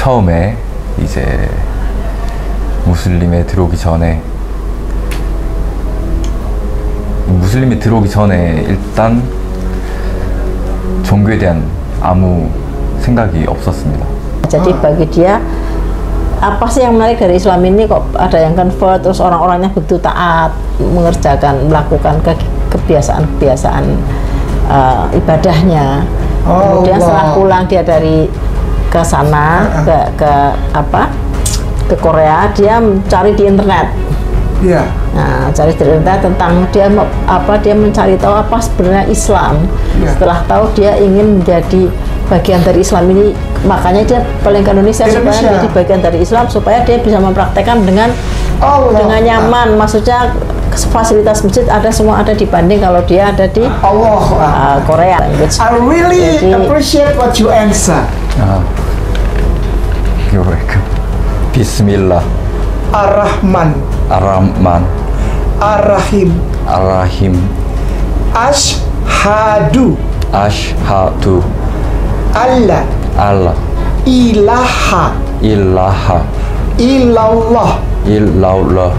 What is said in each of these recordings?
처음에 이제 무슬림에 들어오기 전에 일단 종교에 대한 아무 생각이 없었습니다. Jadi bagi dia, apa sih yang menarik dari Islam ini, kok ada yang convert, terus orang-orangnya begitu taat, melakukan kebiasaan-kebiasaan ibadahnya. Kemudian setelah pulang dia dari ke sana, ke Korea, dia cari di internet. Iya. Nah, cari di internet tentang dia mencari tahu apa sebenarnya Islam. Setelah tahu, dia ingin menjadi bagian dari Islam ini, makanya dia paling ke Indonesia supaya menjadi bagian dari Islam, supaya dia bisa mempraktekkan dengan nyaman. Maksudnya fasilitas masjid semua ada, dibanding kalau dia ada di Korea. I really appreciate what you answer. You're welcome. Bismillah. Ar-Rahman. Ar-Rahman. Ar-Rahim. Ar-Rahim. Ashhadu. Ashhadu. Allah. Allah. Ilaha. Ilaha. Illallah. Illallah.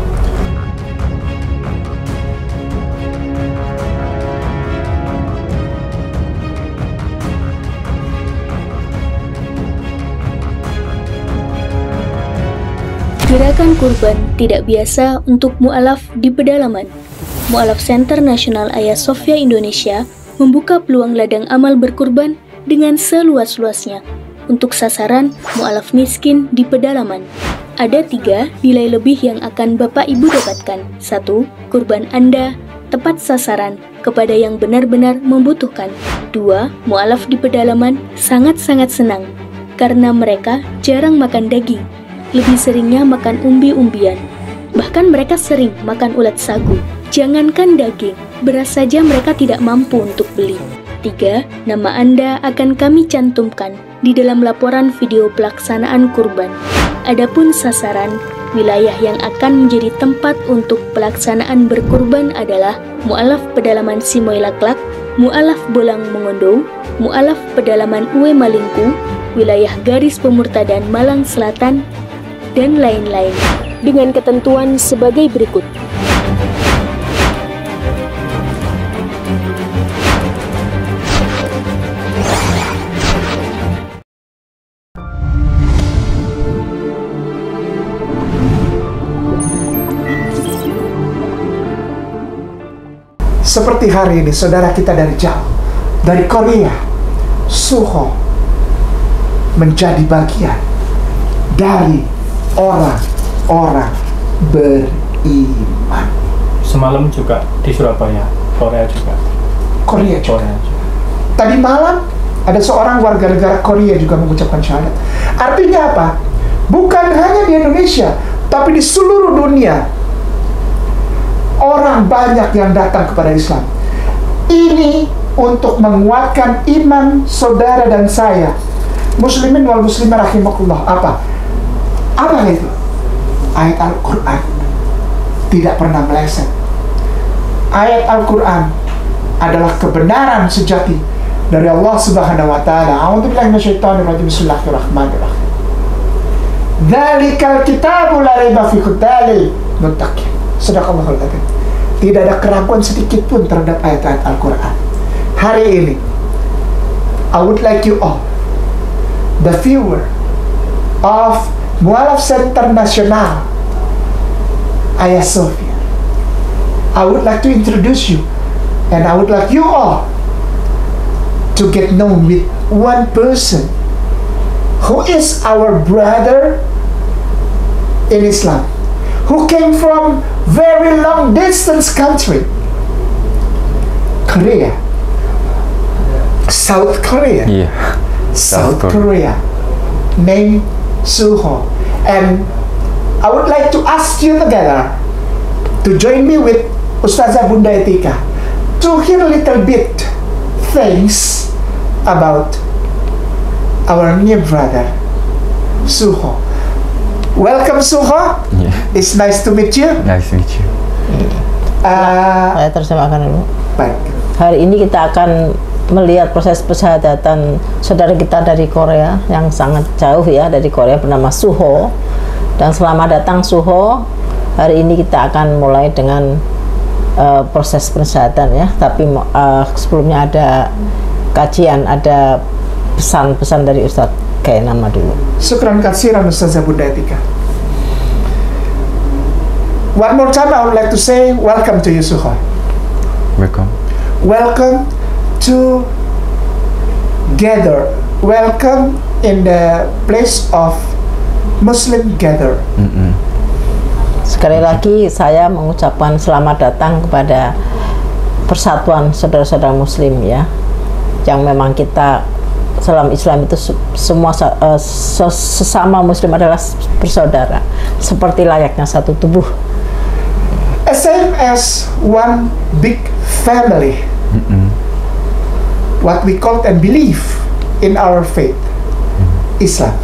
Gerakan kurban tidak biasa untuk mu'alaf di pedalaman. Mu'alaf Center Nasional Hagia Sophia Indonesia membuka peluang ladang amal berkurban dengan seluas-luasnya untuk sasaran mu'alaf miskin di pedalaman. Ada 3 nilai lebih yang akan Bapak Ibu dapatkan. 1. Kurban Anda tepat sasaran kepada yang benar-benar membutuhkan. 2. Mu'alaf di pedalaman sangat-sangat senang karena mereka jarang makan daging. Lebih seringnya makan umbi-umbian. Bahkan mereka sering makan ulat sagu. Jangankan daging, beras saja mereka tidak mampu untuk beli. 3. Nama Anda akan kami cantumkan di dalam laporan video pelaksanaan kurban. Adapun sasaran, wilayah yang akan menjadi tempat untuk pelaksanaan berkurban adalah Mu'alaf Pedalaman Simoy Laklak, Mu'alaf Bolang Mongondo, Mu'alaf Pedalaman Uwe Malingku, wilayah garis pemurtadan Malang Selatan, dan lain-lain, dengan ketentuan sebagai berikut. Seperti hari ini, saudara kita dari jauh, dari Korea, Suho menjadi bagian dari orang-orang beriman. Semalam juga di Surabaya, Korea juga. Korea juga. Tadi malam ada seorang warga negara Korea juga mengucapkan syahadat. Artinya apa? Bukan hanya di Indonesia, tapi di seluruh dunia orang banyak yang datang kepada Islam. Ini untuk menguatkan iman saudara dan saya, muslimin wal muslimah rahimakumullah. Apa itu? Ayat Al-Quran tidak pernah meleset. Ayat Al-Quran adalah kebenaran sejati dari Allah Subhanahu wa Ta'ala. A'udzubillahi minasyaitonirrajim. Bismillahirrahmanirrahim. Dzalikal kitabu la raiba fihi hudal muttaqin. Sadaqallahul adzim. Tidak ada keraguan sedikit pun terhadap ayat-ayat Al-Quran. Hari ini, I would like you all, the viewer of Mu'alaf Center Nasional Hagia Sophia, I would like to introduce you, and I would like you all to get known with one person who is our brother in Islam, who came from very long distance country, Korea, South Korea. Yeah. South Korea, named Suho. And I would like to ask you together to join me with Ustazah Bunda Etika to hear a little bit things about our new brother, Suho. Welcome, Suho. Yeah. It's nice to meet you. Nice to meet you. Saya terjemahkan dulu. Baik. Hari ini kita akan melihat proses persyahadatan saudara kita dari Korea yang sangat jauh ya, dari Korea, bernama Suho. Dan selamat datang Suho. Hari ini kita akan mulai dengan proses persyahadatan ya, tapi sebelumnya ada kajian, ada pesan-pesan dari Ustadz Kainama dulu. Syukran katsiran Ustazah Bunda Etika. One more time I would like to say welcome to you, Suho. Welcome. Welcome to gather. Welcome in the place of Muslim gather. Sekali lagi saya mengucapkan selamat datang kepada persatuan saudara-saudara Muslim ya, yang memang kita dalam Islam itu semua sesama Muslim adalah bersaudara, seperti layaknya satu tubuh. Same as one big family. What we call and believe in our faith, Islam.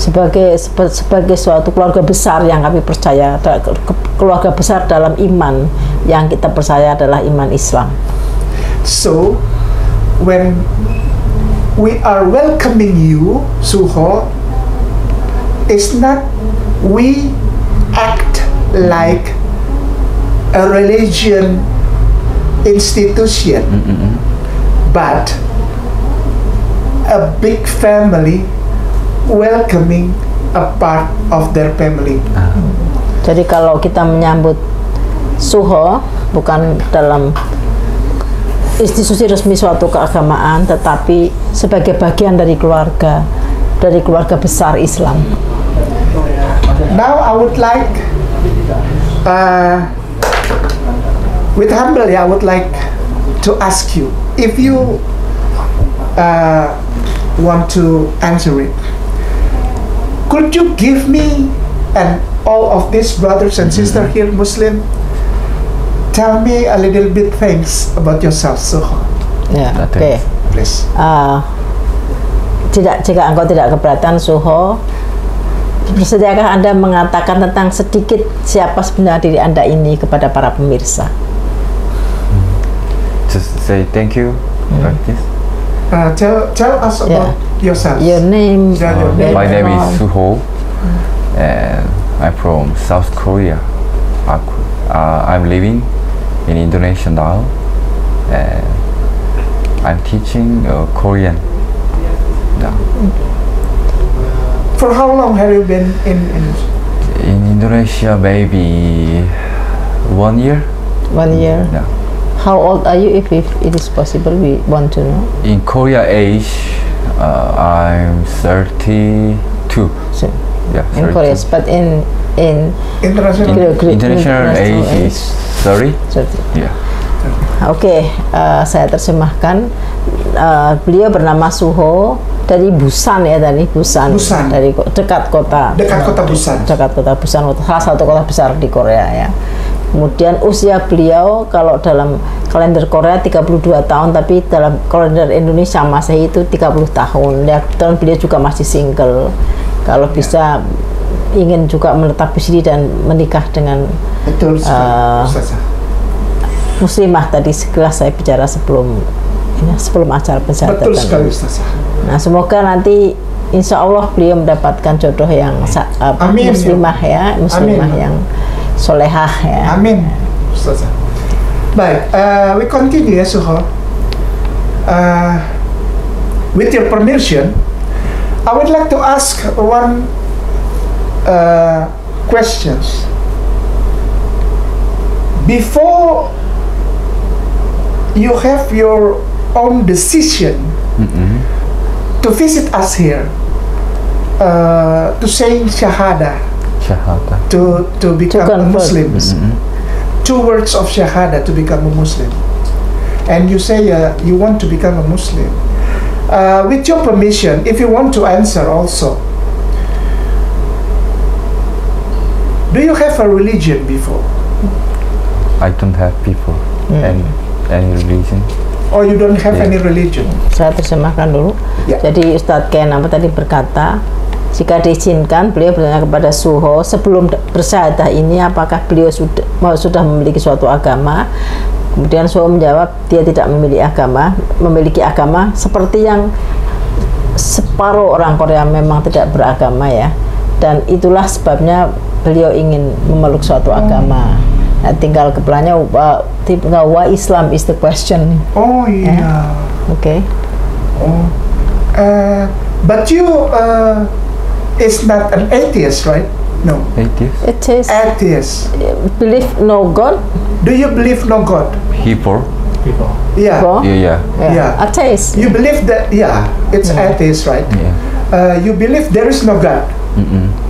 Sebagai suatu keluarga besar yang kami percaya, keluarga besar dalam iman yang kita percaya adalah iman Islam. So when we are welcoming you, Suho, it's not we act like a religion institution, but a big family welcoming a part of their family. Jadi kalau kita menyambut Suho bukan dalam institusi resmi suatu keagamaan, tetapi sebagai bagian dari keluarga besar Islam. Now I would like, with humble, I would like to ask you if you want to answer it. Could you give me and all of these brothers and sisters here Muslim, tell me a little bit things about yourself, Suho? Ya, oke. Please. Jika engkau tidak keberatan, Suho, bersediakah Anda mengatakan tentang sedikit siapa sebenarnya diri Anda ini kepada para pemirsa? Just say thank you. Like this. Tell us about yourself. Your name. My name is Suho, and I'm from South Korea. I'm living in Indonesia now, and I'm teaching Korean now. For how long have you been in Indonesia? Maybe 1 year. 1 year. Yeah. How old are you, if it is possible, we want to know? In Korea age, I'm 32. So, Yeah, in 32. Korea, but in international? International age is 30. Yeah. Oke, saya terjemahkan. Beliau bernama Suho dari Busan ya, dari Busan. Dari dekat kota Busan. Dekat kota Busan, salah satu kota besar di Korea ya. Kemudian usia beliau kalau dalam kalender Korea 32 tahun, tapi dalam kalender Indonesia Masehi itu 30 tahun. Ya, dan beliau juga masih single. Kalau bisa ingin juga menetap di sini dan menikah dengan muslimah, tadi sekelas saya bicara sebelum acara pensyahadatan. Betul sekali, Ustazah. Nah, semoga nanti insya Allah beliau mendapatkan jodoh yang muslimah ya, muslimah yang solehah ya. Amin, Ustazah. Baik, we continue ya, Suho. With your permission, I would like to ask one questions. Before you have your own decision to visit us here, to saying Shahada, to become a Muslim. 2 words of Shahada to become a Muslim. And you say you want to become a Muslim. With your permission, if you want to answer also, do you have a religion before? I don't have people any religion. Or you don't have any religion? Saya terjemahkan dulu. Jadi Ustadz Kainama tadi berkata, jika diizinkan, beliau bertanya kepada Suho sebelum bersyahadah ini, apakah beliau sudah memiliki suatu agama? Kemudian Suho menjawab dia tidak memiliki agama seperti yang separuh orang Korea memang tidak beragama ya, dan itulah sebabnya beliau ingin memeluk suatu agama. Nah, tinggal kepelanya why Islam is the question. Oh yeah. Okay. Oh, but you is not an atheist, right? No. Atheist? It is Atheist. believe no God. Do you believe no God? Hebrew? People. Yeah. Go. Yeah. Yeah. Atheist. You believe that? Yeah, it's atheist, right? Yeah. You believe there is no God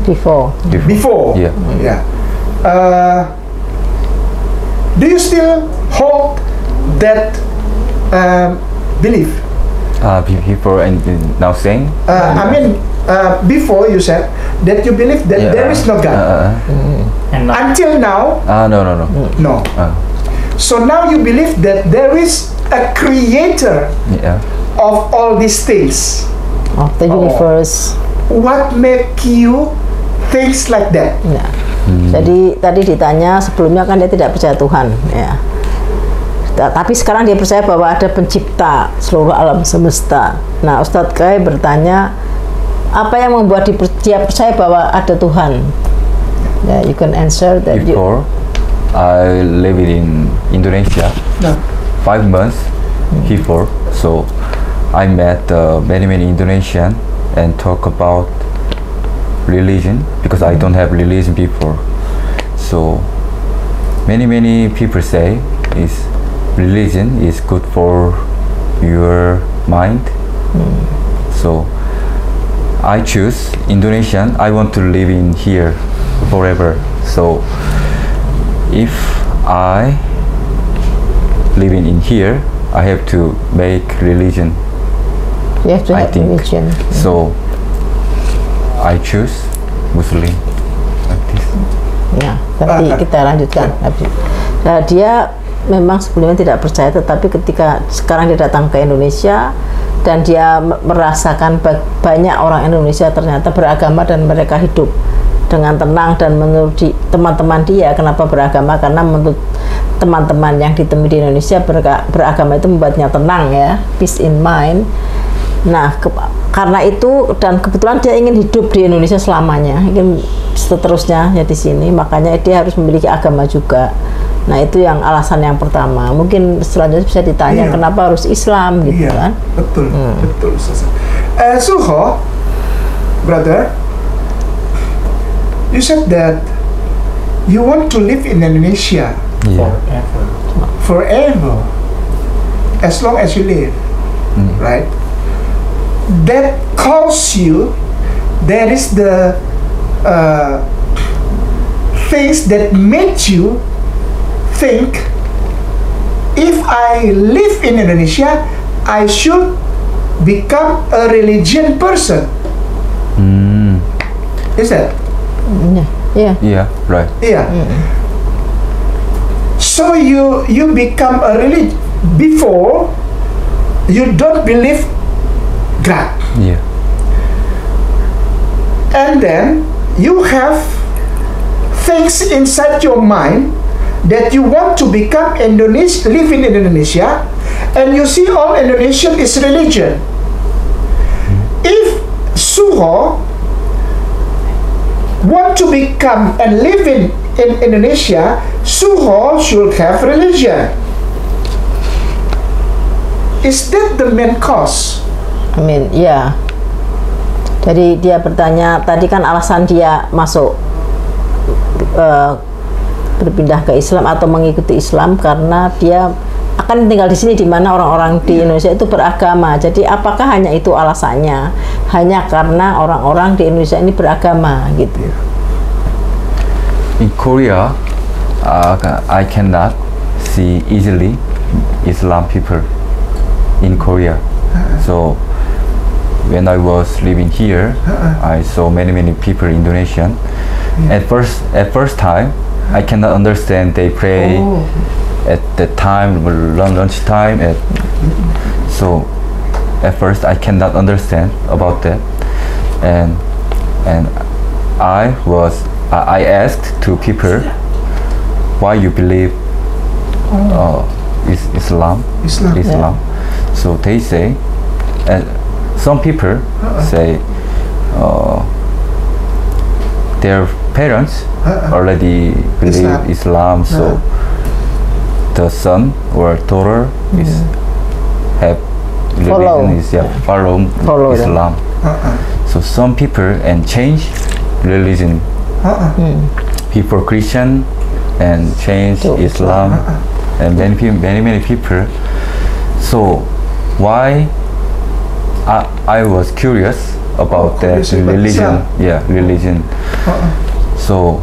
Before. before. Yeah. Yeah. Do you still hold that belief? Before and now saying? I mean, before you said that you believe that there is no God. And not Until now, No. no. So now you believe that there is a creator Yeah. of all these things. Of the universe. What make you things like that? Nah, jadi tadi ditanya sebelumnya kan dia tidak percaya Tuhan, ya. Tapi sekarang dia percaya bahwa ada pencipta seluruh alam semesta. Nah, Ustadz Kai bertanya, apa yang membuat dia percaya bahwa ada Tuhan? Ya, you can answer that. Before, I lived in Indonesia No. 5 months before, so I met many Indonesian and talk about religion because I don't have religion before. So many people say religion is good for your mind. So I choose Indonesian. I want to live in here forever. So if I living in here, I have to make religion. You have to I have think religion. so. I choose Muslim like this. Ya, nanti kita lanjutkan. Nah, dia memang sebelumnya tidak percaya, tetapi ketika sekarang dia datang ke Indonesia dan dia merasakan banyak orang Indonesia ternyata beragama dan mereka hidup dengan tenang, dan menurut teman-teman dia kenapa beragama, karena menurut teman-teman yang ditemui di Indonesia beragama itu membuatnya tenang ya, peace in mind. Nah, karena itu dan kebetulan dia ingin hidup di Indonesia selamanya, ingin seterusnya ya di sini, makanya dia harus memiliki agama juga. Nah, itu yang alasan yang pertama. Mungkin selanjutnya bisa ditanya kenapa harus Islam gitu kan? Betul, betul. Suho, brother, you said that you want to live in Indonesia Yeah. forever, as long as you live, right? That calls you. There is the things that made you think, if I live in Indonesia, I should become a religion person. Is that? Yeah. Yeah, right. Yeah. So you become a religion. Before, you don't believe God. Yeah. And then you have things inside your mind that you want to become live in Indonesia, and you see all Indonesian is religion. If Suho want to become and live in Indonesia, Suho should have religion. Is that the main cause? I mean, ya. Jadi dia bertanya tadi kan alasan dia masuk berpindah ke Islam atau mengikuti Islam karena dia akan tinggal di sini di mana orang-orang di Indonesia itu beragama. Jadi apakah hanya itu alasannya? Hanya karena orang-orang di Indonesia ini beragama gitu. In Korea, I cannot see easily Islam people in Korea. So when I was living here, I saw many people Indonesian. At first time, I cannot understand they pray at the time lunch time. So at first I cannot understand about that, and I asked to people why you believe is Islam. Islam. So they say, and some people say their parents already believe Islam, so the son or daughter is have religion is follow Islam. So some people and change religion. People Christian and change Islam, and many people. So why I was curious about that religion. Religion. So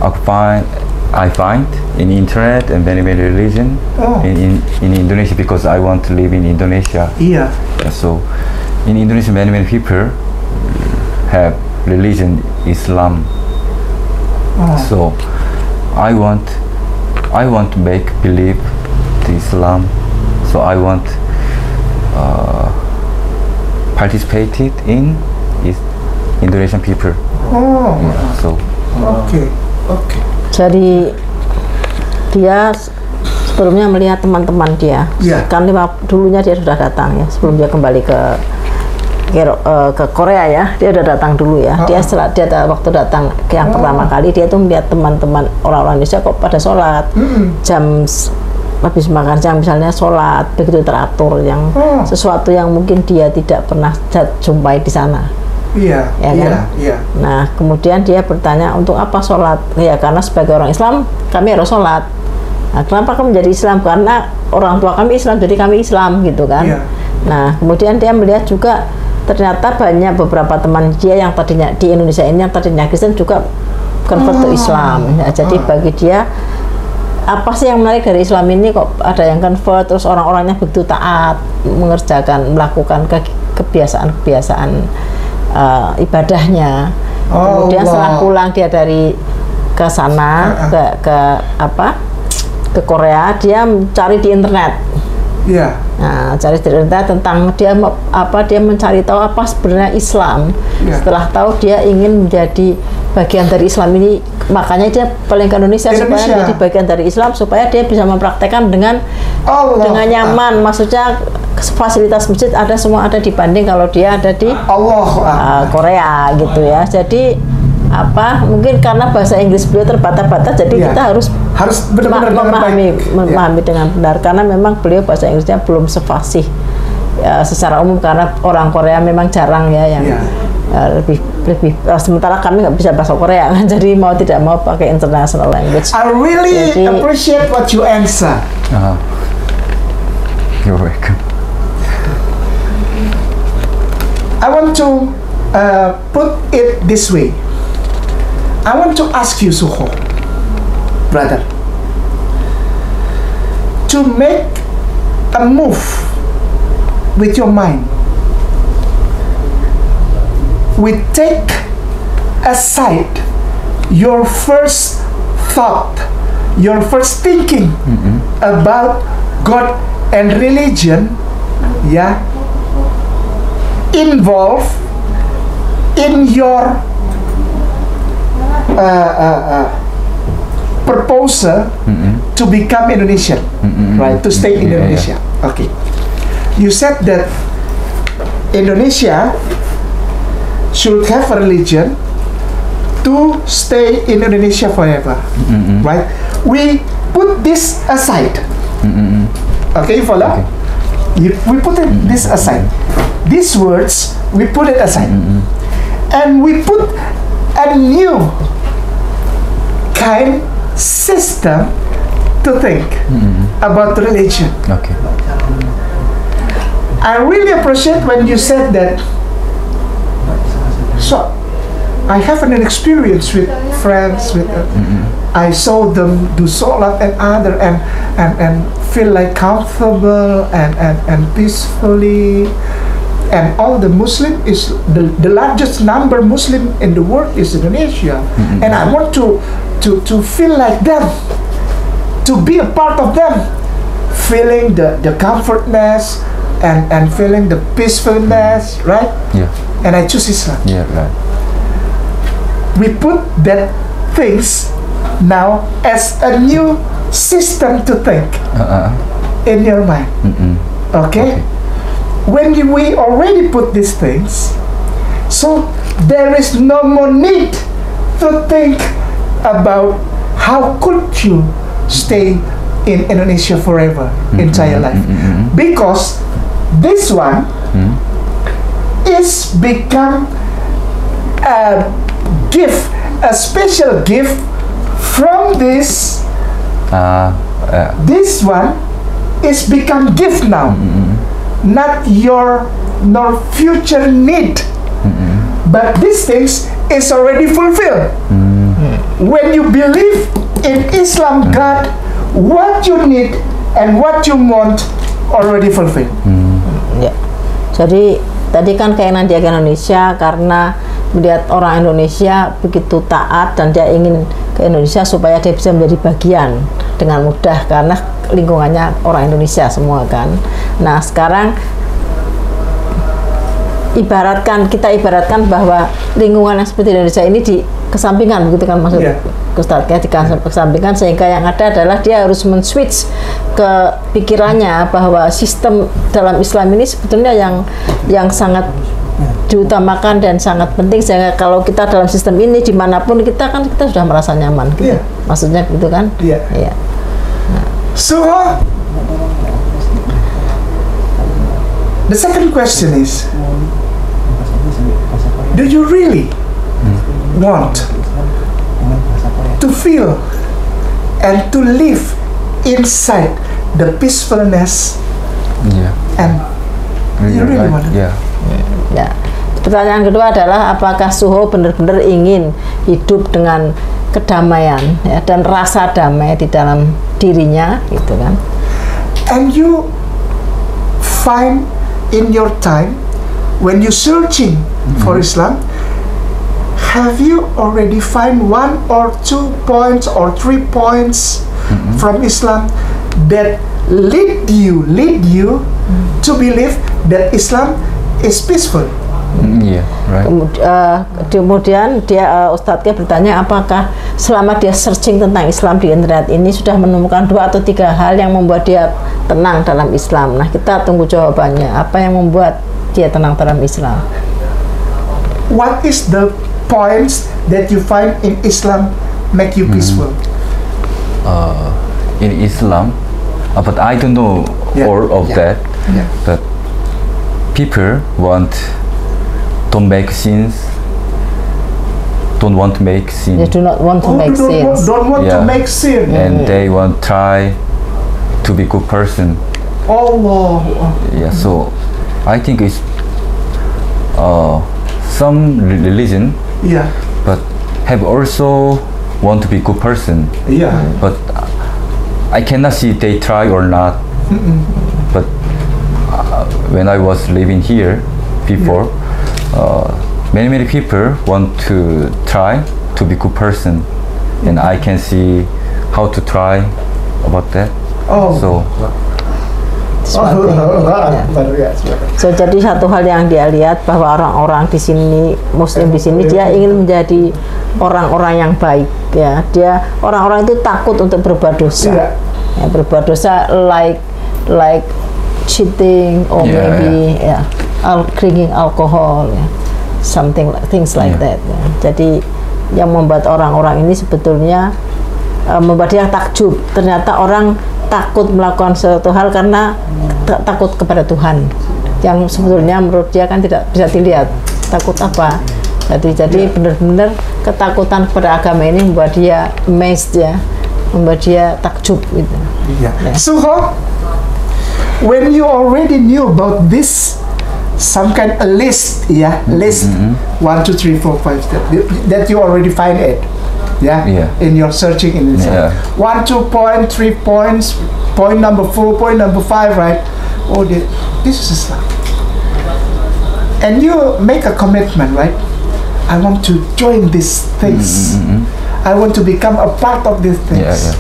I find in internet and many religion in Indonesia, because I want to live in Indonesia. So in Indonesia many people have religion Islam. So I want to make believe the Islam. So I want participated in Indonesian people. So Okay. Jadi dia sebelumnya melihat teman-teman dia, kan dulunya dia sudah datang ya, sebelum dia kembali ke Korea ya, dia udah datang dulu ya. Dia waktu datang yang pertama kali, dia tuh melihat teman-teman orang-orang Indonesia kok pada sholat, jam habis makan siang misalnya sholat begitu teratur, yang sesuatu yang mungkin dia tidak pernah jumpai di sana. Nah kemudian dia bertanya, untuk apa sholat? Ya karena sebagai orang Islam kami harus sholat. Nah, kenapa kamu menjadi Islam? Karena orang tua kami Islam, jadi kami Islam gitu kan. Nah kemudian dia melihat juga ternyata banyak beberapa teman dia yang tadinya di Indonesia ini yang tadinya Kristen juga convert ke Islam. Nah, jadi bagi dia, apa sih yang menarik dari Islam ini, kok ada yang convert, terus orang-orangnya begitu taat, melakukan kebiasaan-kebiasaan ibadahnya. Kemudian setelah pulang dia dari ke sana ke Korea, dia mencari di internet. Nah, cari di internet tentang dia mencari tahu apa sebenarnya Islam. Setelah tahu dia ingin menjadi bagian dari Islam ini, makanya dia paling ke Indonesia supaya menjadi bagian dari Islam, supaya dia bisa mempraktekkan dengan nyaman. Maksudnya fasilitas masjid ada, semua ada, dibanding kalau dia ada di Korea gitu ya. Jadi mungkin karena bahasa Inggris beliau terbatas-batas, jadi kita harus benar-benar memahami dengan benar, karena memang beliau bahasa Inggrisnya belum sefasih secara umum, karena orang Korea memang jarang ya yang lebih sementara kami nggak bisa bahasa Korea kan, jadi mau tidak mau pakai international language. I really appreciate what you answer. You're welcome. I want to put it this way. I want to ask you, Suho, brother, to make a move with your mind. We take aside your first thought, your first thinking about God and religion, involved in your proposal to become Indonesian, right? To stay in Indonesia. Okay. You said that Indonesia should have a religion to stay in Indonesia forever, right? We put this aside. Okay, you follow? We put this aside. These words, we put it aside. And we put a new kind system to think about religion. Okay. I really appreciate when you said that. So I have an experience with friends, with I saw them do salat and other and feel like comfortable and peacefully. And all the Muslim is the largest number Muslim in the world is Indonesia, and I want to feel like them, to be a part of them, feeling the comfortness and feeling the peacefulness, right? Yeah. And I choose Islam. Yeah, right. We put that things now as a new system to think. in your mind. Okay? When we already put these things, so there is no more need to think about how could you stay in Indonesia forever, entire life. Because this one is become a gift, a special gift from this. This one is become gift now, not your nor future need, but these things is already fulfilled. When you believe in Islam God, what you need and what you want already fulfilled. Ya. Jadi tadi kan keinginan dia ke Indonesia karena melihat orang Indonesia begitu taat dan dia ingin ke Indonesia supaya dia bisa menjadi bagian dengan mudah karena lingkungannya orang Indonesia semua kan. Nah sekarang kita ibaratkan bahwa lingkungan yang seperti Indonesia ini dikesampingkan, begitu kan maksud Ustadz ya, dikesampingkan sehingga yang ada adalah dia harus men-switch ke pikirannya bahwa sistem dalam Islam ini sebetulnya yang sangat diutamakan dan sangat penting, sehingga kalau kita dalam sistem ini dimanapun kita sudah merasa nyaman gitu. Maksudnya gitu kan. So the second question is, do you really want to feel and to live inside the peacefulness? And you really want it? Ya. Pertanyaan kedua adalah apakah Suho benar-benar ingin hidup dengan kedamaian ya, dan rasa damai di dalam dirinya gitu kan. And you find in your time when you searching for Islam, have you already find 1 or 2 points or 3 points from Islam that lead you to believe that Islam is peaceful? Kemudian dia Ustadznya bertanya apakah selama dia searching tentang Islam di internet ini sudah menemukan 2 atau 3 hal yang membuat dia tenang dalam Islam. Nah kita tunggu jawabannya, apa yang membuat dia tenang dalam Islam. What is the points that you find in Islam make you peaceful? In Islam, but I don't know all of that. But people don't want to make sin. They do not want to make sins. Don't want to make sin. And they want try to be good person. Allah. Yeah, so I think it's some religion. But have also want to be good person. But I cannot see they try or not. But when I was living here before, many people want to try to be good person, and I can see how to try about that. So jadi satu hal yang dia lihat bahwa orang-orang di sini, Muslim di sini, dia ingin menjadi orang-orang yang baik ya. Dia orang-orang itu takut untuk berbuat dosa. Ya, berbuat dosa like cheating or maybe drinking alcohol ya. Something like things like that ya. Jadi yang membuat orang-orang ini sebetulnya membuat dia takjub. Ternyata orang takut melakukan suatu hal karena takut kepada Tuhan, yang sebetulnya menurut dia kan tidak bisa dilihat. Takut apa? Jadi benar-benar ketakutan kepada agama ini membuat dia amazed ya, membuat dia takjub gitu. So when you already knew about this, some kind of list, list 1, 2, 3, 4, 5 that you already find it, in your searching in this. 1, 2 point, 3 points, point number 4, point number 5, right? Oh, this is Islam. And you make a commitment, right? I want to join these things. I want to become a part of these things.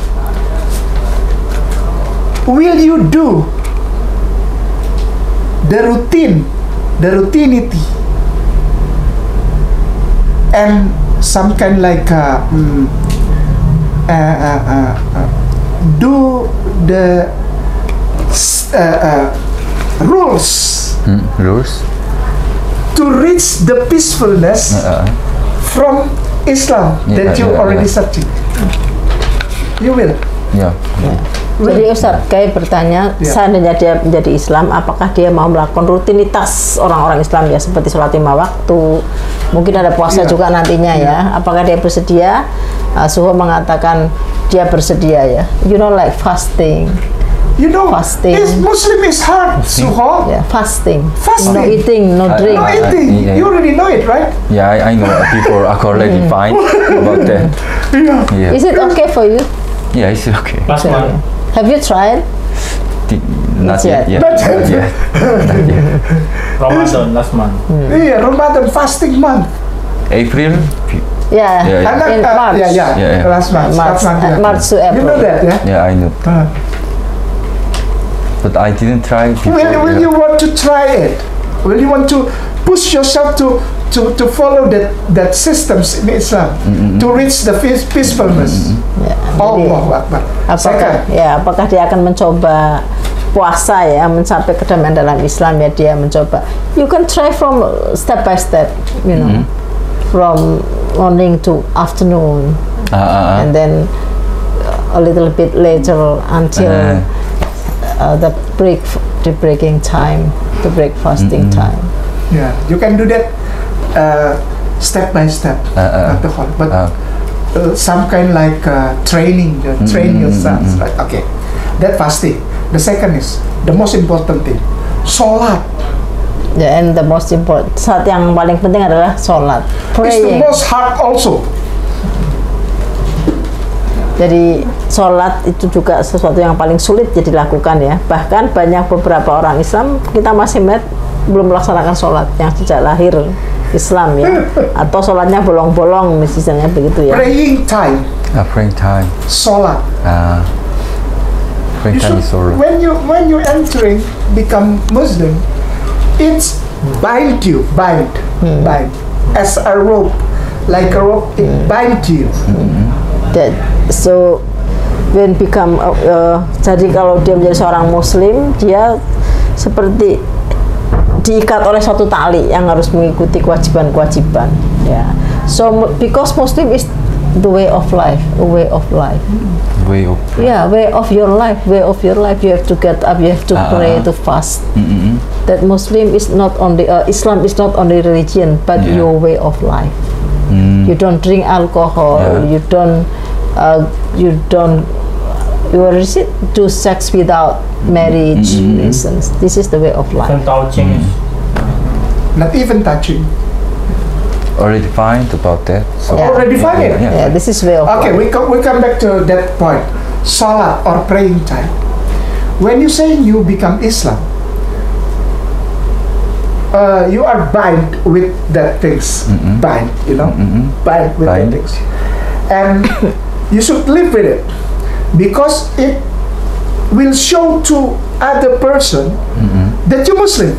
Will you do the routinity, and some kind like do the rules Rules. to reach the peacefulness from Islam that you already searching. You will. Yeah. Jadi Ustadz kayak bertanya, seandainya dia menjadi Islam, apakah dia mau melakukan rutinitas orang-orang Islam ya, seperti sholat 5 waktu, mungkin ada puasa juga nantinya ya. Apakah dia bersedia? Suho mengatakan dia bersedia ya. You know, like fasting. You know, Fasting. Muslim is hard, Suho. Yeah, fasting. Fasting. No eating, no drink. No eating. Yeah. You already know it, right? Yeah, I know people are already fine about that. Yeah. Is it okay for you? Yeah, it's okay. Last month. Have you tried? Not yet. Yeah. Not yet. Not yet. Not yet. Ramadan last month. Yeah, Ramadan fasting month. April. Yeah, Yeah, in March. Yeah. Last month. March, yeah. March to April. You know that, yeah? Yeah, I know. But I didn't try before. Will you want to try it? Will you want to push yourself to follow that systems in Islam to reach the peacefulness? Ya, jadi, Allahu Akbar. apakah dia akan mencoba puasa ya, mencapai kedamaian dalam Islam ya, dia mencoba. You can try from step by step, you know, from morning to afternoon, and then a little bit later until the breaking time, the breakfasting time. Yeah, you can do that step by step, not the whole, but some kind like training, train yourself. Right? Okay, that fasting. The second is the most important thing, sholat. Yeah, and the most important, saat yang paling penting adalah sholat. It's the Praying. most hard also. Jadi sholat itu juga sesuatu yang paling sulit ya dilakukan ya. Bahkan banyak beberapa orang Islam kita masih belum melaksanakan sholat yang sejak lahir Islam ya, atau sholatnya bolong-bolong misalnya begitu ya. Praying time. Praying time. Sholat. Praying time is all. When you entering become Muslim, it's bind as a rope, like a rope. It bind you. So when become jadi kalau dia menjadi seorang Muslim, dia seperti diikat oleh suatu tali yang harus mengikuti kewajiban-kewajiban ya. So because Muslim is the way of life, a way of life. Way of. Yeah, way of your life. You have to get up, you have to pray, to fast. That Muslim is not only Islam is not only religion, but your way of life. You don't drink alcohol. You don't do sex without marriage reasons. This is the way of life. Not even touching. Already fine about that. So Already fine. Yeah, this is way of life. Okay, we come back to that point. Salat or praying time. When you say you become Islam, you are bind with that things. Bind, you know, bind with that things, and you should live with it because it will show to other person that you're Muslim.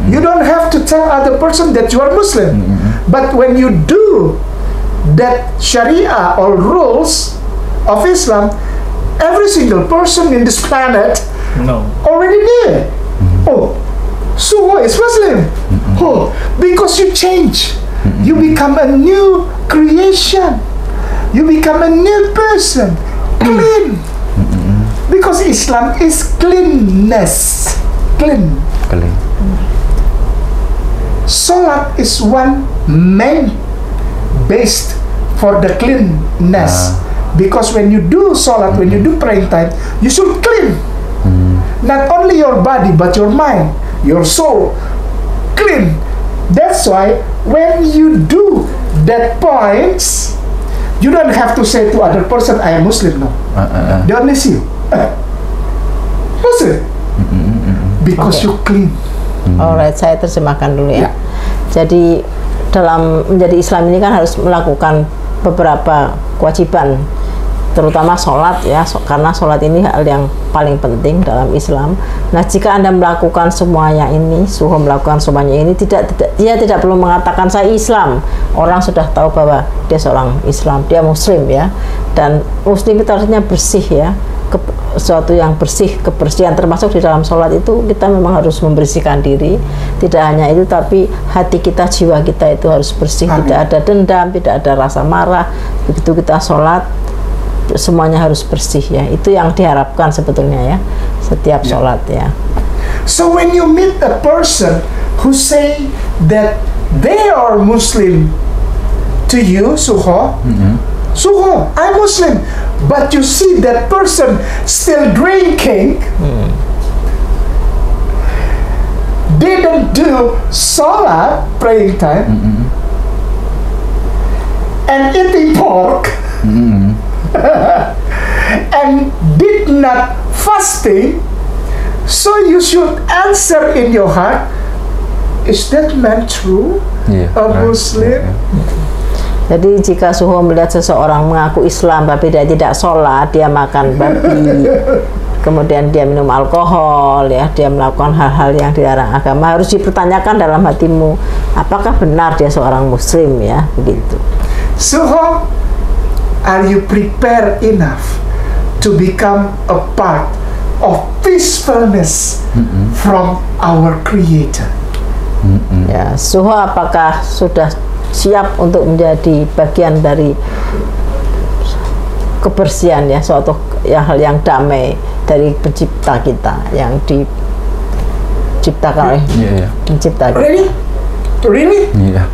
You don't have to tell other person that you are Muslim, but when you do that Sharia or rules of Islam, every single person in this planet already did. Oh, Suho is Muslim. Oh, because you change, you become a new creation. You become a new person, clean. Because Islam is cleanness, clean. Salat is one main based for the cleanness. Because when you do salat, when you do praying time, you should clean. Not only your body, but your mind, your soul, clean. That's why when you do that points, you don't have to say to other person, I am Muslim, no. They only see you. Muslim. Because you clean. Alright, saya terjemahkan dulu ya. Jadi dalam menjadi Islam ini kan harus melakukan beberapa kewajiban, terutama sholat ya, karena sholat ini hal yang paling penting dalam Islam. Nah, jika Anda melakukan semuanya ini, Suho melakukan semuanya ini, dia tidak perlu mengatakan saya Islam. Orang sudah tahu bahwa dia seorang Islam, dia Muslim ya. Dan Muslim itu artinya bersih ya. sesuatu yang bersih, kebersihan termasuk di dalam sholat itu kita memang harus membersihkan diri. Tidak hanya itu, tapi hati kita, jiwa kita itu harus bersih. Amin. Tidak ada dendam, tidak ada rasa marah. Begitu kita sholat, semuanya harus bersih ya. Itu yang diharapkan sebetulnya ya, setiap sholat ya. So when you meet a person who say that they are Muslim to you, Suho, Suho, I'm Muslim, but you see that person still drinking, didn't do salat, praying time, and eating pork, and did not fasting. So you should answer in your heart, is that man true? A Muslim? Jadi jika Suho melihat seseorang mengaku Islam tapi dia tidak sholat, dia makan babi, kemudian dia minum alkohol, ya, dia melakukan hal-hal yang dilarang agama, harus dipertanyakan dalam hatimu, apakah benar dia seorang Muslim ya, begitu. Suho, are you prepared enough to become a part of peacefulness from our Creator? Ya, Suho apakah sudah siap untuk menjadi bagian dari kebersihan ya, suatu hal yang damai dari pencipta kita yang diciptakan oleh pencipta kita. Really? Really? Yeah.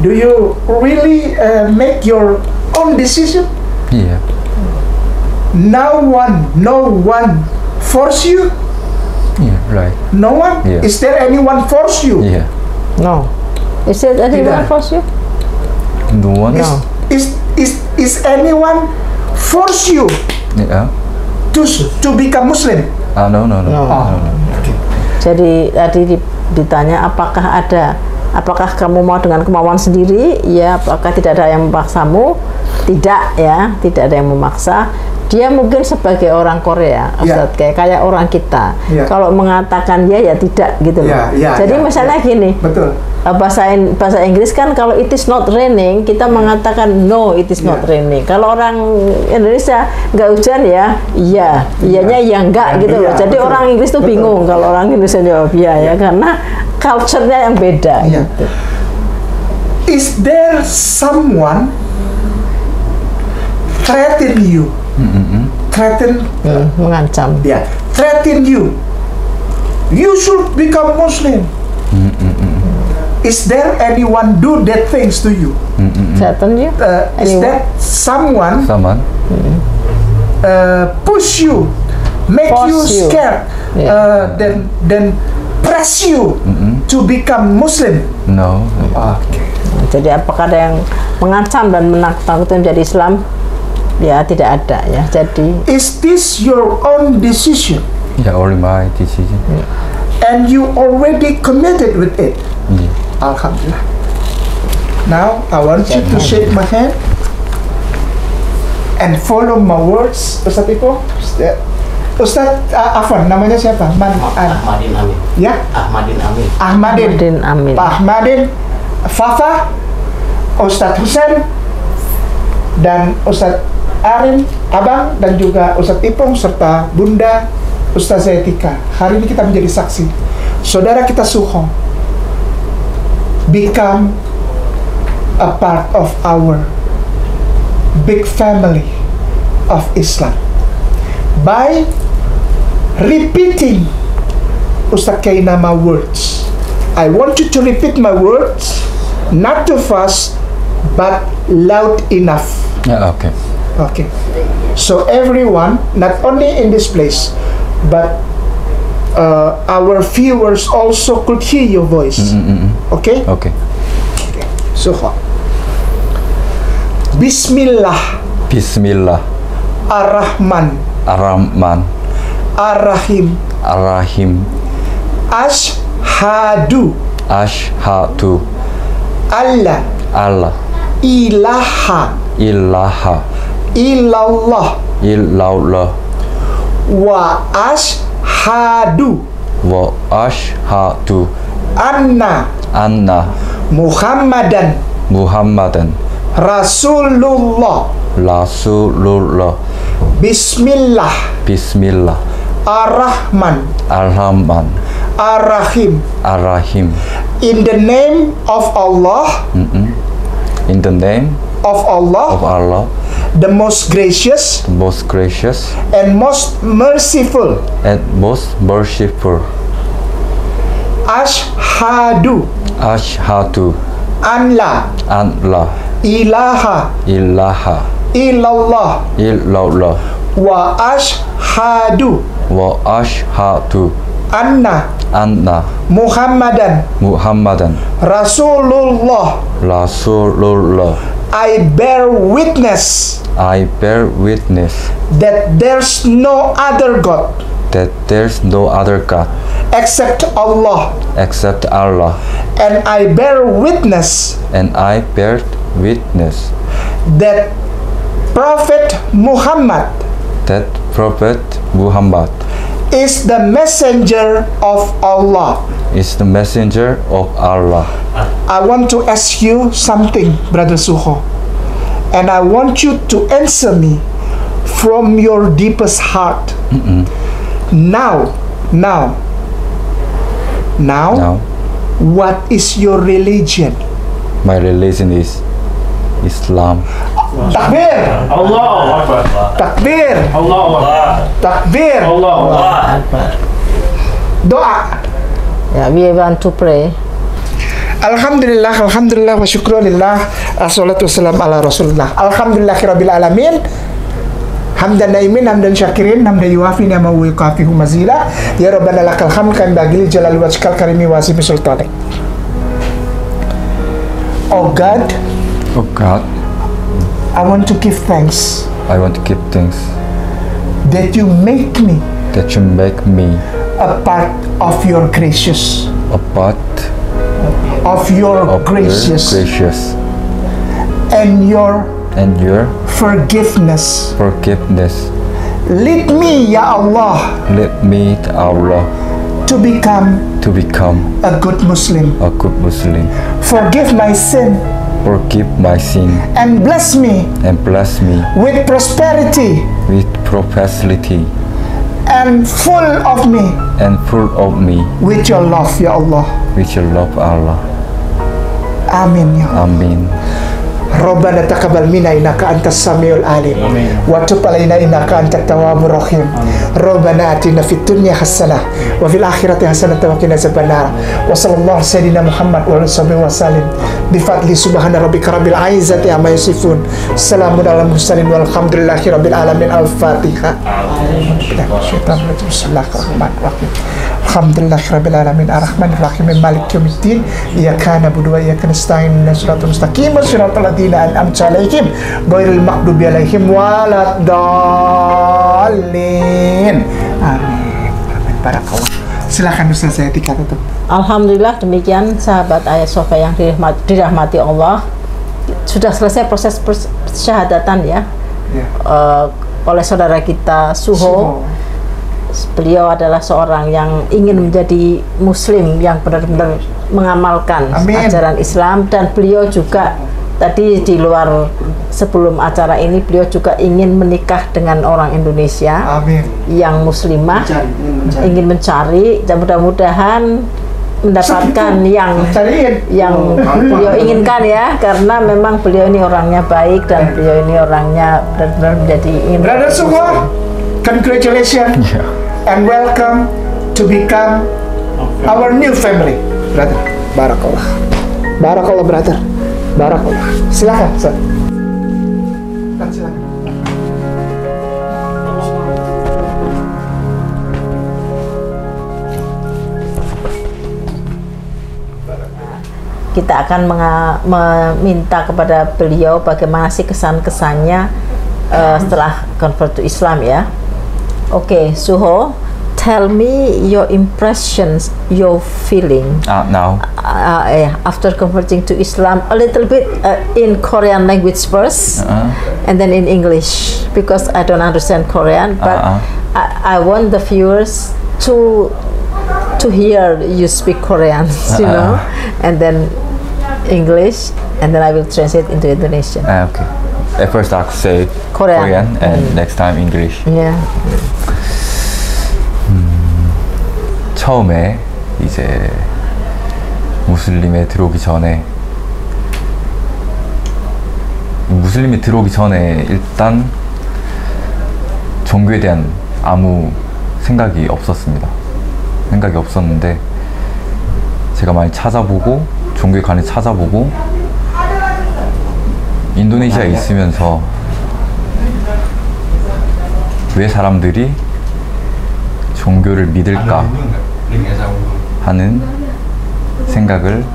Do you really make your own decision? Yeah. No one force you? Yeah, right. No one? Yeah. Is there anyone force you? Yeah. No. Is it anyone Tidak. force you? No one. No. Is anyone force you Yeah. to become Muslim? No. No. Okay. Jadi tadi ditanya apakah kamu mau dengan kemauan sendiri? Ya, apakah tidak ada yang memaksamu? Tidak ya, tidak ada yang memaksa. Dia mungkin sebagai orang Korea, Ustadz, kayak orang kita. Kalau mengatakan ya tidak gitu loh. Jadi misalnya gini. Betul. Bahasa Inggris kan kalau it is not raining, kita mengatakan no, it is not raining. Kalau orang Indonesia nggak hujan ya, iya, iyanya ya enggak gitu loh. Jadi betul. orang Inggris tuh bingung kalau orang Indonesia jawab ya karena culture-nya yang beda gitu. Is there someone threaten you? Threaten, mengancam. Threaten you. You should become Muslim. Is there anyone do that things to you? Threaten you? Is there someone push you, make Force you you. scared, then press you to become Muslim? No. Okay. Jadi apakah ada yang mengancam dan menakut-nakuti menjadi Islam? Ya, tidak ada ya. Jadi Is this your own decision? Yeah, only my decision. And you already committed with it? Yeah. Alhamdulillah. Now I want you to shake my hand and follow my words. Ustadz Iko, Ustadz Afwan, namanya siapa? Ahmadin Amin. Ya? Ahmadin Amin. Ahmadin. Amin. Pak Ahmadin, Fafa, Ustadz Husain, dan Ustadz Arin, Abang, dan juga Ustadz Ipong, serta Bunda Ustaz Etika. Hari ini kita menjadi saksi. Saudara kita Suho become a part of our big family of Islam by repeating Ustaz Kainama words. I want you to repeat my words, not too fast, but loud enough. Yeah, okay. Okay. So everyone, not only in this place, but our viewers also could hear your voice. Okay? Okay. Suho. Bismillah. Bismillah. Ar-Rahman. Ar-Rahman. Ar-Rahim. Ar-Rahim. Ashhadu. Ashhadu. Allah. Allah. Ilaha. Ilaha. Illallah. Illallah. Wa ashhadu. Wa ashhadu. Anna. Anna. Muhammadan. Muhammadan. Rasulullah. Rasulullah. Bismillah. Bismillah. Ar-Rahman. Ar-Rahman. Ar-Rahim. Ar-Rahim. In the name of Allah. In the name Of of Allah. Allah, The most gracious the most gracious and most merciful. and most merciful. Ashhadu Ashhadu an la an la ilaha ilaha illallah illallah wa ashhadu wa ashhadu anna anna Muhammadan Muhammadan Rasulullah. Rasulullah. I bear witness I bear witness that there's no other God that there's no other God except Allah, except Allah, and I bear witness and I bear witness that Prophet Muhammad that Prophet Muhammad is the messenger of Allah. is the messenger of Allah. I want to ask you something, Brother Suho, and I want you to answer me from your deepest heart. Now, Now, what is your religion? my religion is Islam. Takbir! Allahu Akbar. Takbir! Allahu Akbar. Takbir! Allahu Akbar. Doa. Ya, we want to pray. Alhamdulillah, alhamdulillah, wa syukrulillah, assalatu wassalam ala rasulullah. Alhamdulillahirabbil alamin. Hamdan naimin, hamdan syakirin, hamdan yuafi ni'ma wa yukafihu mazila. Ya Rabbana lakal hamd kan bagil jalal wajhikal karimi wa azimi sultanik. Oh God, Oh God, I want to give thanks I want to give thanks that you make me that you make me a part of your gracious, a part of your of gracious your gracious and your and your forgiveness. forgiveness. Lead me, Ya Allah, Let me, Allah, to become to become a good Muslim. a good Muslim. Forgive my sin Forgive my sin and bless me and bless me with prosperity with prosperity and full of me and full of me with your love, Ya Allah. with your love, Allah. Amin, Ya Allah. Amin. Rabbana taqabbal minna innaka antas samiul alim wa tub alaina innaka antat tawwabur rahim. Rabbana atina fid dunya hasanah wa fil akhirati hasanah wa qina azabannar. Wa sallallahu ala sayyidina Muhammad wa alihi wa sallim bi fadli subhana rabbika rabbil izzati amma yasifun. Salamun alal mursalin walhamdulillahi rabbil alamin. Al-Fatihah. Bismillahirrahmanirrahim. Alhamdulillahi rabbil alamin arrahmanir rahim maliki yaumiddin iyyaka na'budu wa iyyaka nasta'in ihdinas siratal mustaqim siratal ladzina an'amta 'alaihim ghairil maghdubi 'alaihim waladdallin. Amin. Amin. Barakallah. Silakan Ustaz, saya tutup. Alhamdulillah, demikian sahabat Ayah Sofia yang dirahmati Allah. Sudah selesai proses syahadatan ya, Ya. oleh saudara kita Suho. Beliau adalah seorang yang ingin menjadi Muslim yang benar-benar mengamalkan Amin. ajaran Islam, dan beliau juga tadi di luar sebelum acara ini beliau juga ingin menikah dengan orang Indonesia Amin. yang muslimah, ingin mencari, dan mudah-mudahan mendapatkan yang beliau inginkan ya, karena memang beliau ini orangnya baik dan beliau ini orangnya benar-benar menjadi ingin. Brother semua, congratulations and welcome to become our new family, brother. Barakallah. Barakallah, brother. Barakallah. Silakan, Ustaz. Silakan. Kita akan meminta kepada beliau bagaimana sih kesan-kesannya setelah convert to Islam ya. Oke, Suho, tell me your impressions, your feeling Now, after converting to Islam, a little bit in Korean language first, and then in English, because I don't understand Korean, but I want the viewers to hear you speak Korean, you know, and then English, and then I will translate into Indonesian. okay. at first I say Korean and next time English. Yeah. 처음에 이제 무슬림에 들어오기 전에 일단 종교에 대한 아무 생각이 없었는데 제가 많이 찾아보고 종교에 관해 찾아보고 인도네시아에 있으면서 왜 사람들이 종교를 믿을까 하는 생각을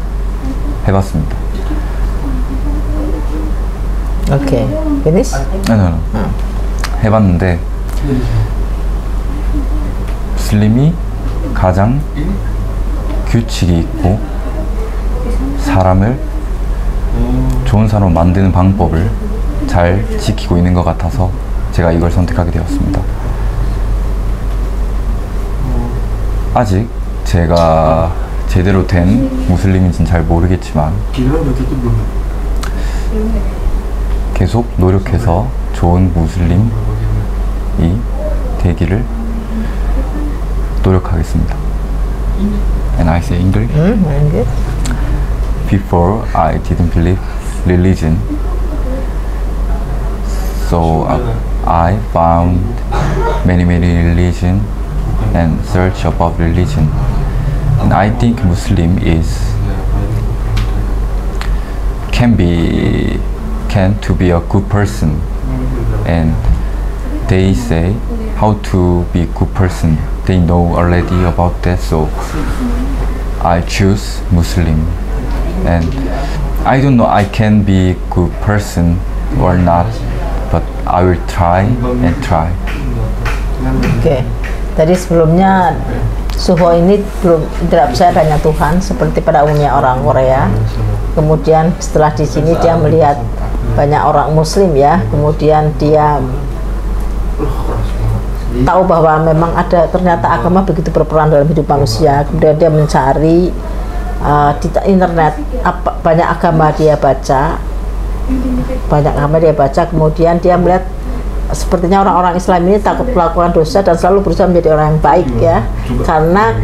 해봤습니다. Okay, finish? No. 해봤는데 무슬림이 가장 규칙이 있고 사람을 좋은 사람으로 만드는 방법을 잘 지키고 있는 것 같아서 제가 이걸 선택하게 되었습니다. 아직 제가 제대로 된 무슬림인지는 잘 모르겠지만 계속 노력해서 좋은 무슬림이 되기를 노력하겠습니다. And I say English. Very good. Before I didn't believe religion, so I found many religion and search about religion. And I think Muslim can to be a good person, and they say how to be a good person. They know already about that, so I choose Muslim. And I don't know I can be a good person or not, but I will try and try. Oke. Tadi sebelumnya Suho ini belum tidak percaya adanya Tuhan seperti pada umumnya orang Korea. Kemudian setelah di sini dia melihat banyak orang Muslim ya. Kemudian dia tahu bahwa memang ada ternyata agama begitu berperan dalam hidup manusia. Kemudian dia mencari di internet banyak agama dia baca, kemudian dia melihat sepertinya orang-orang Islam ini takut melakukan dosa dan selalu berusaha menjadi orang yang baik ya, karena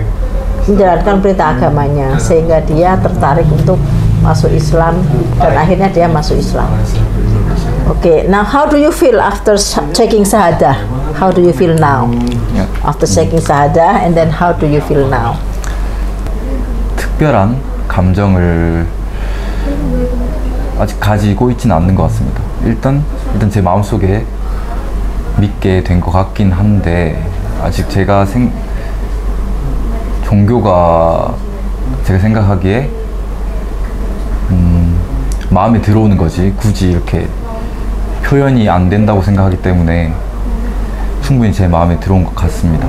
menjalankan perintah agamanya, sehingga dia tertarik untuk masuk Islam dan akhirnya dia masuk Islam. Okay, now how do you feel after taking Syahadah? How do you feel now? After taking Syahadah, and then how do you feel now? 특별한 감정을 아직 가지고 있지는 않는 것 같습니다. 일단 제 마음속에 믿게 된 것 같긴 한데 아직 종교가 제가 생각하기에 마음에 들어오는 거지 굳이 이렇게 표현이 안 된다고 생각하기 때문에 충분히 제 마음에 들어온 것 같습니다.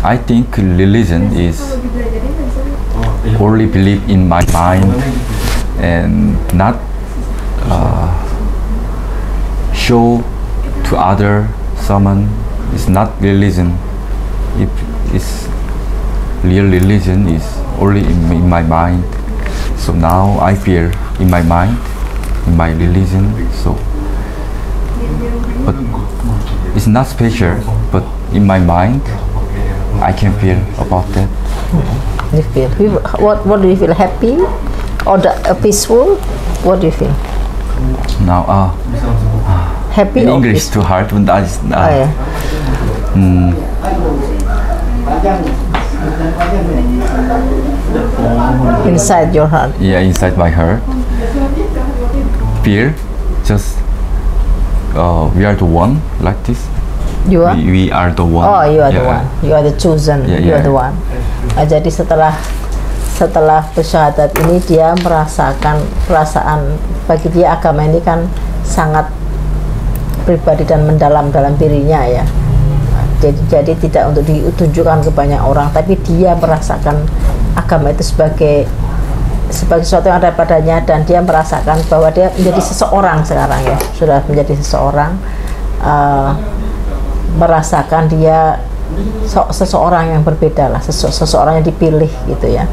I think religion is only believe in my mind and not show to other someone. It's not religion. If it's real religion is only in my mind. So now I feel in my mind, in my religion. So, but it's not special. But in my mind, I can feel about that. You feel what do you feel? Happy or peaceful? What do you feel? Now, Happy in or English peaceful? too hard. But Inside your heart. yeah, inside my heart, feel just we are the one like this. You are? We are the one. Oh, you are the one. You are the chosen. Yeah, You are yeah. the one. Jadi setelah bersyahadat ini dia merasakan perasaan, bagi dia agama ini kan sangat pribadi dan mendalam dalam dirinya ya. Jadi tidak untuk ditunjukkan ke banyak orang, tapi dia merasakan agama itu sebagai sesuatu yang ada padanya, dan dia merasakan bahwa dia menjadi seseorang sekarang ya, sudah menjadi seseorang, merasakan dia seseorang yang berbeda lah, seseorang yang dipilih gitu ya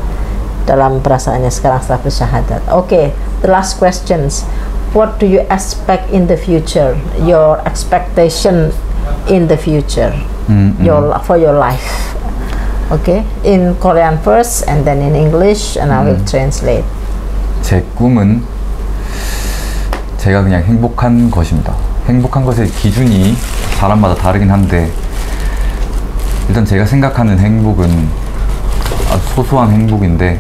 dalam perasaannya sekarang setelah bersyahadat. Okay, the last questions. what do you expect in the future? Your expectation in the future, for your life. Okay, in Korean first, and then in English, and I will translate. 제 꿈은 제가 그냥 행복한 것입니다. 행복한 것의 기준이 사람마다 다르긴 한데 일단 제가 생각하는 행복은 아주 소소한 행복인데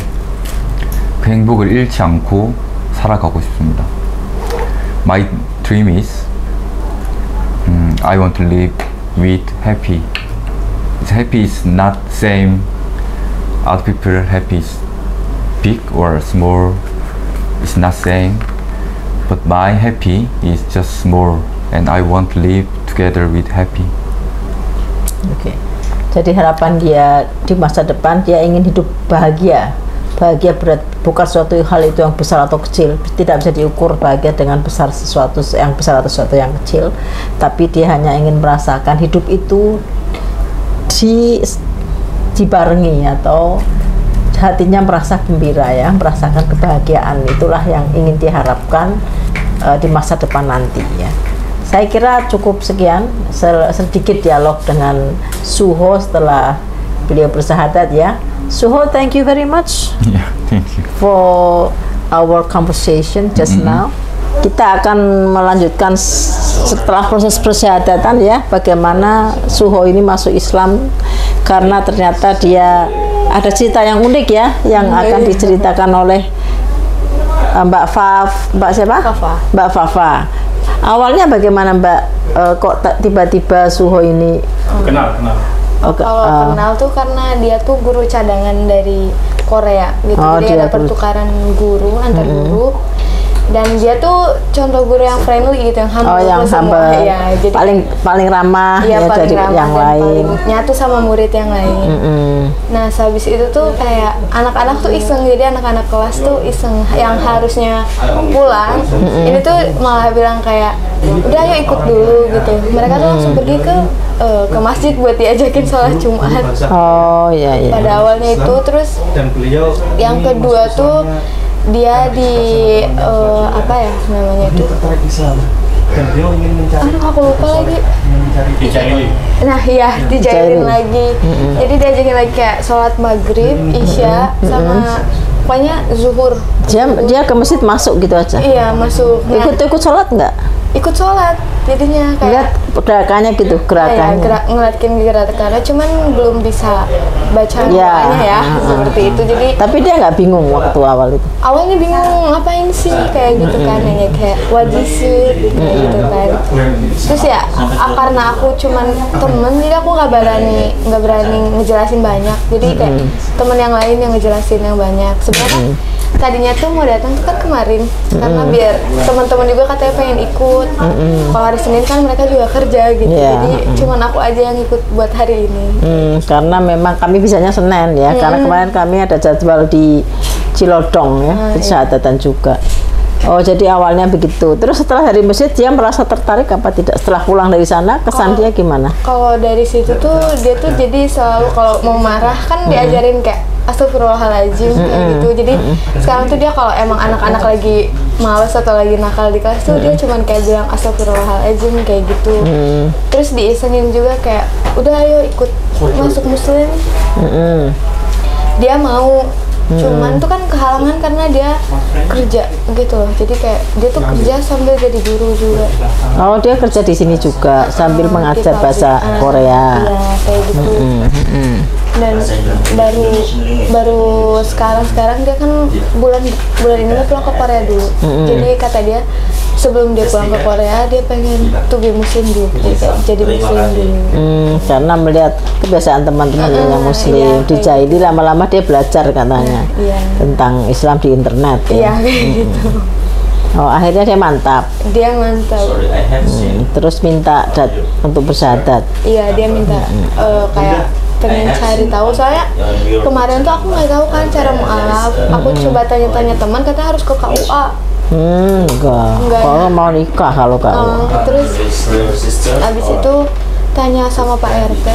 그 행복을 잃지 않고 살아가고 싶습니다. My dream is I want to live with happy. Happy is not same. Other people happy is big or small. It's not same. But my happy is just small, and I want to live together with happy. Oke. Jadi harapan dia di masa depan dia ingin hidup bahagia. Bahagia bukan suatu hal itu yang besar atau kecil, tidak bisa diukur bahagia dengan sesuatu yang besar atau sesuatu yang kecil, tapi dia hanya ingin merasakan hidup itu dibarengi atau hatinya merasa gembira ya, merasakan kebahagiaan. Itulah yang ingin diharapkan di masa depan nanti ya. Saya kira cukup sekian sedikit dialog dengan Suho setelah beliau bersahadat ya. Suho, thank you very much. Yeah, thank you. For our conversation just now. Kita akan melanjutkan setelah proses persyahadatan ya, bagaimana Suho ini masuk Islam, karena ternyata dia ada cerita yang unik ya, yang akan diceritakan oleh Mbak siapa? Fafa. Mbak Fafa. Awalnya bagaimana Mbak, kok tiba-tiba Suho ini Kenal. Kalau kenal tuh karena dia tuh guru cadangan dari Korea gitu. Jadi ada pertukaran guru antar guru. Dan dia tuh contoh guru yang friendly gitu, yang humble yang semua. humble. Ya, jadi paling ramah ya, ya dari ramah yang dan lain. paling nyatu sama murid yang lain. Nah, habis itu tuh kayak anak-anak tuh iseng, jadi anak-anak kelas tuh iseng yang harusnya pulang. Ini tuh malah bilang kayak, udah ayo ikut dulu gitu. Mereka tuh langsung pergi ke masjid buat diajakin sholat Jumat. Oh iya. Pada awalnya itu, terus yang kedua tuh dia di apa ya namanya itu? Aduh, aku lupa lagi. Nah iya, dijailin lagi. Jadi diajakin lagi kayak sholat maghrib, isya, sama pokoknya zuhur. Dia ke masjid masuk gitu aja? Iya, masuk. Nah, ikut sholat nggak? Ikut sholat, jadinya kayak lihat gerakannya gitu, gerakannya. Ya, ngeliatin gerakannya, cuman belum bisa baca doanya ya, seperti itu. Jadi tapi dia nggak bingung waktu awal itu? Awalnya bingung, ngapain sih kayak gitu kan, nanya kayak what is it gitu kan. Terus ya karena aku cuman temen, jadi aku nggak berani ngejelasin banyak. Jadi kayak temen yang lain yang ngejelasin yang banyak. Sebenarnya tadinya tuh mau datang tuh kan kemarin, karena biar teman-teman juga katanya pengen ikut. Kalau hari Senin kan mereka juga kerja gitu, jadi cuman aku aja yang ikut buat hari ini. Karena memang kami bisanya Senin ya, karena kemarin kami ada jadwal di Cilodong ya, persyahadatan juga. Oh, jadi awalnya begitu. Terus setelah hari masjid dia merasa tertarik apa tidak? Setelah pulang dari sana kesan dia gimana? Kalau dari situ tuh dia tuh jadi selalu kalau mau marah kan diajarin kayak astagfirullahaladzim kayak gitu. Jadi sekarang tuh dia kalau emang anak-anak lagi males atau lagi nakal di kelas tuh dia cuman kayak bilang astagfirullahaladzim kayak gitu. Terus diisengin juga kayak udah ayo ikut masuk muslim. Dia mau, cuman tuh kan kehalangan karena dia kerja gitu loh. Jadi kayak dia tuh kerja sambil jadi guru juga. Oh, dia kerja di sini juga sambil mengajar bahasa Korea. Iya, kayak gitu. Dan baru sekarang dia kan bulan ini mau pulang ke Korea dulu. Jadi kata dia sebelum dia pulang ke Korea dia pengen to be muslim dulu, jadi muslim dulu. Karena melihat kebiasaan teman-teman yang muslim dijaili, lama-lama dia belajar katanya tentang Islam di internet. Iya, kayak gitu. Oh, akhirnya dia mantap. Dia mantap. Terus minta untuk bersyahadat. Iya, dia minta kayak pengen cari tahu, soalnya kemarin tuh aku nggak tahu kan cara mu'alaf. Aku coba tanya-tanya teman, katanya harus ke KUA. Enggak. Kalau mau nikah kalau KUA. Terus abis itu tanya sama Pak RT,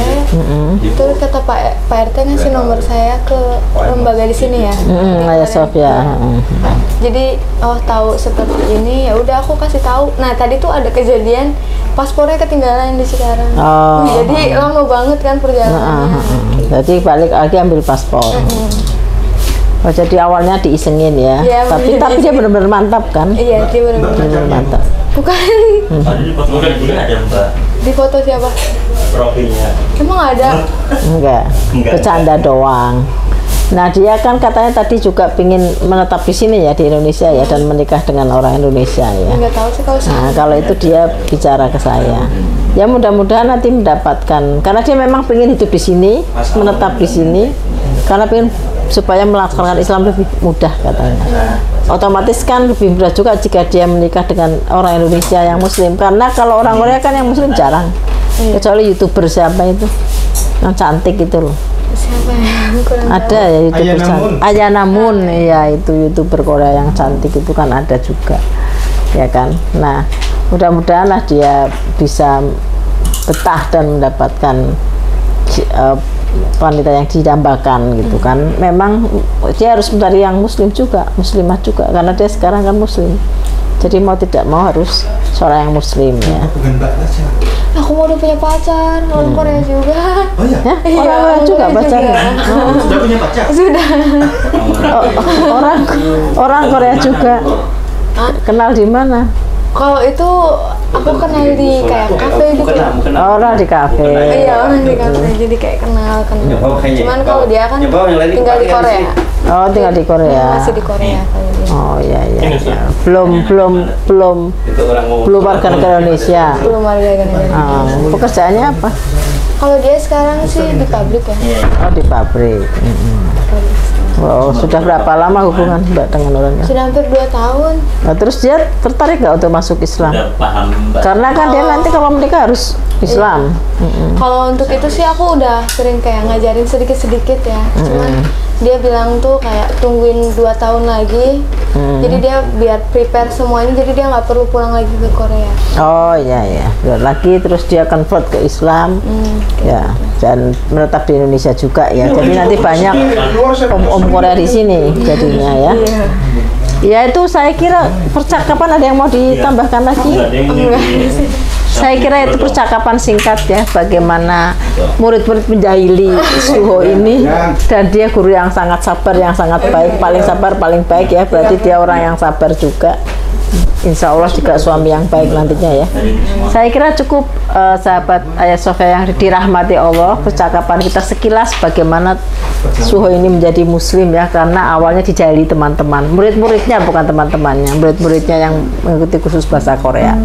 terus kata Pak RT ngasih nomor saya ke lembaga di sini ya. Ayah Sofia. Jadi tahu seperti ini, ya udah aku kasih tahu. Nah tadi tuh ada kejadian paspornya ketinggalan di Cikarang. Jadi lama banget kan perjalanan. Jadi balik lagi ambil paspor. Oh, jadi awalnya diisengin ya, tapi dia benar-benar mantap kan? Iya, dia benar-benar mantap. Bukan. Di foto siapa? Profilnya. Emang ada? Enggak, bercanda doang. Nah dia kan katanya tadi juga pingin menetap di sini ya, di Indonesia ya, dan menikah dengan orang Indonesia ya. Enggak tahu sih kalau. Nah kalau itu dia bicara ke saya. Ya mudah-mudahan nanti mendapatkan, karena dia memang pingin hidup di sini, menetap di sini, karena pingin supaya melaksanakan Islam lebih mudah katanya. Otomatis kan lebih mudah juga jika dia menikah dengan orang Indonesia yang Muslim, karena kalau orang Korea kan yang Muslim jarang, kecuali YouTuber siapa itu yang cantik itu loh. Siapa ya? Ada ya YouTuber cantik. Ayah Namun, ya itu YouTuber Korea yang cantik itu kan ada juga, ya kan. Nah mudah-mudahan lah dia bisa betah dan mendapatkan wanita yang didambakan gitu kan. Memang dia harus mencari yang muslimah juga karena dia sekarang kan muslim, jadi mau tidak mau harus seorang yang muslim ya. Aku mau udah punya pacar orang Korea juga. Oh iya? Orang Korea juga pacarnya. Sudah punya pacar? Sudah. Orang Korea juga. Kenal di mana? Kalau itu aku kenal di kayak kafe gitu. Orang di kafe. Iya, orang di kafe. Jadi kayak kenal. Cuman kalau dia kan tinggal di Korea. Oh, tinggal di Korea. Masih di Korea kalau dia. Oh iya. Belum warga negara Indonesia. Belum warga negara Indonesia. Pekerjaannya apa? Kalau dia sekarang sih di pabrik ya. Oh, di pabrik. Oh, sudah berapa lama hubungan Mbak dengan orangnya? Sudah hampir 2 tahun. Nah, terus dia tertarik nggak untuk masuk Islam? Paham, Mbak. Karena kan dia nanti kalau menikah harus Islam. Kalau untuk itu sih aku udah sering kayak ngajarin sedikit-sedikit ya. Cuman dia bilang tuh kayak tungguin 2 tahun lagi. Jadi dia biar prepare semuanya, jadi dia nggak perlu pulang lagi ke Korea. Oh iya, biar lagi terus dia convert ke Islam, ya, dan menetap di Indonesia juga ya. Jadi nanti banyak om Korea di sini jadinya ya. Ya itu saya kira percakapan ada yang mau ditambahkan lagi. Saya kira itu percakapan singkat ya, bagaimana murid-murid menjahili Suho ini, dan dia guru yang sangat sabar, yang sangat baik, paling sabar, paling baik ya, berarti dia orang yang sabar juga. Insya Allah juga suami yang baik nantinya ya. Saya kira cukup sahabat Ayah Sofia yang dirahmati Allah, percakapan kita sekilas bagaimana Suho ini menjadi muslim ya, karena awalnya dijahili teman-teman, murid-muridnya bukan teman-temannya, murid-muridnya yang mengikuti kursus bahasa Korea.